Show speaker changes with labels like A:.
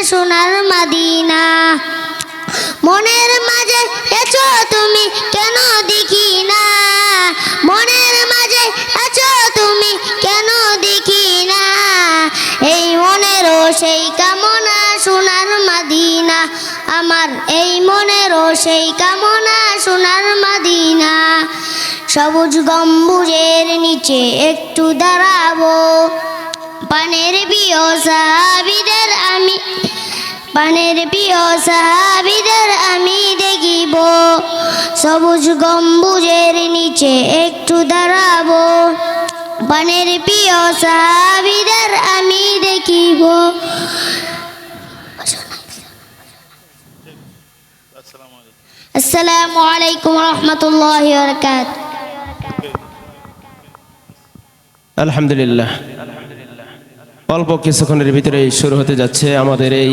A: সোনার মদিনা। মনের মাঝে এসো তুমি কেন দেখি না, মনের মাঝে এসো তুমি কেন দেখি না, এই মনেরও সেই কামনা সোনার মদিনা, আমার এই মনেরও সেই কামনা সোনার মদিনা। সবুজ গম্বুজের নিচে একটু দাঁড়াবো, পানের প্রিয় সাহাবীদের আমি, পানের প্রিয় সাহাবীদের আমি দেখিব, সবুজ গম্বুজের নিচে একটু দাঁড়াবো, পানের প্রিয় সাহাবীদের আমি দেখিব। আসসালামু আলাইকুম ওয়া রাহমাতুল্লাহি ওয়া বারাকাতুহু।
B: আলহামদুলিল্লাহ, অল্প কিছুক্ষণের ভিতরেই শুরু হতে যাচ্ছে আমাদের এই